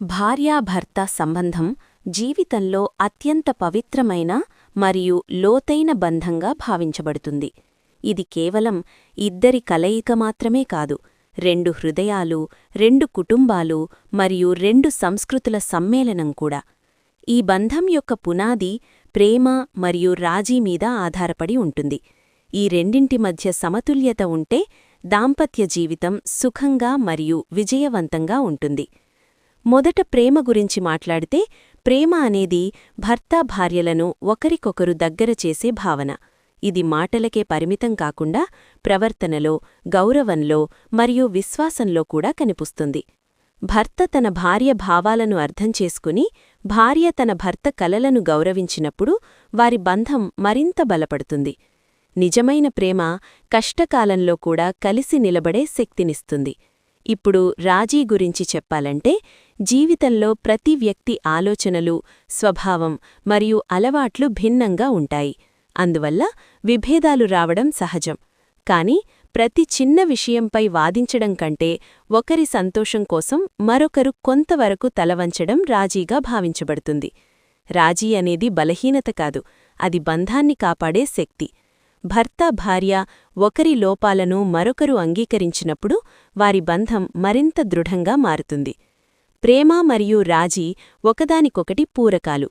భార్యాభర్త సంబంధం జీవితంలో అత్యంత పవిత్రమైన మరియు లోతైన బంధంగా భావించబడుతుంది. ఇది కేవలం ఇద్దరి కలయిక మాత్రమే కాదు, రెండు హృదయాలు, రెండు కుటుంబాలు మరియు రెండు సంస్కృతుల సమ్మేళనం కూడా. ఈ బంధం యొక్క పునాది ప్రేమ మరియు రాజీ మీద ఆధారపడి ఉంటుంది. ఈ రెండింటి మధ్య సమతుల్యత ఉంటే దాంపత్య జీవితం సుఖంగా మరియు విజయవంతంగా ఉంటుంది. మొదట ప్రేమ గురించి మాట్లాడితే, ప్రేమ అనేది భర్తాభార్యలను ఒకరికొకరు దగ్గర చేసే భావన. ఇది మాటలకే పరిమితం కాకుండా ప్రవర్తనలో, గౌరవంలో మరియు విశ్వాసంలో కూడా కనిపిస్తుంది. భర్త తన భార్య భావాలను అర్థం చేసుకుని, భార్య తన భర్త కలలను గౌరవించినప్పుడు వారి బంధం మరింత బలపడుతుంది. నిజమైన ప్రేమ కష్టకాలంలో కూడా కలిసి నిలబడే శక్తినిస్తుంది. ఇప్పుడు రాజీ గురించి చెప్పాలంటే, జీవితంలో ప్రతి వ్యక్తి ఆలోచనలు, స్వభావం మరియు అలవాట్లు భిన్నంగా ఉంటాయి. అందువల్ల విభేదాలు రావడం సహజం. కాని ప్రతి చిన్న విషయంపై వాదించడం కంటే ఒకరి సంతోషం కోసం మరొకరు కొంతవరకు తలవంచడం రాజీగా భావించబడుతుంది. రాజీ అనేది బలహీనత కాదు, అది బంధాన్ని కాపాడే శక్తి. భర్త భార్య ఒకరి లోపాలను మరొకరు అంగీకరించినప్పుడు వారి బంధం మరింత దృఢంగా మారుతుంది. ప్రేమ మరియు రాజీ ఒకదానికొకటి పూరకాలు.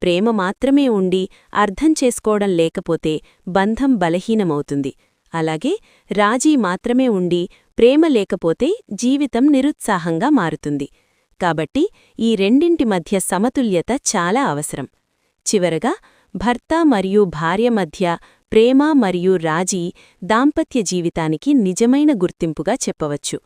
ప్రేమ మాత్రమే ఉండి అర్థం చేసుకోవడం లేకపోతే బంధం బలహీనమవుతుంది. అలాగే రాజీ మాత్రమే ఉండి ప్రేమ లేకపోతే జీవితం నిరుత్సాహంగా మారుతుంది. కాబట్టి ఈ రెండింటి మధ్య సమతుల్యత చాలా అవసరం. చివరగా, భర్త మరియు భార్య మధ్య ప్రేమ మరియు రాజీ దాంపత్య జీవితానికి నిజమైన గుర్తింపుగా చెప్పవచ్చు.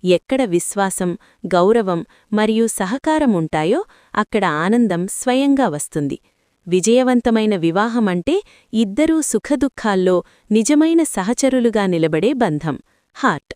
ఎక్కడ విశ్వాసం, గౌరవం మరియు సహకారం ఉంటాయో అక్కడ ఆనందం స్వయంగా వస్తుంది. విజయవంతమైన వివాహమంటే ఇద్దరూ సుఖదుఖాల్లో నిజమైన సహచరులుగా నిలబడే బంధం. హార్ట్.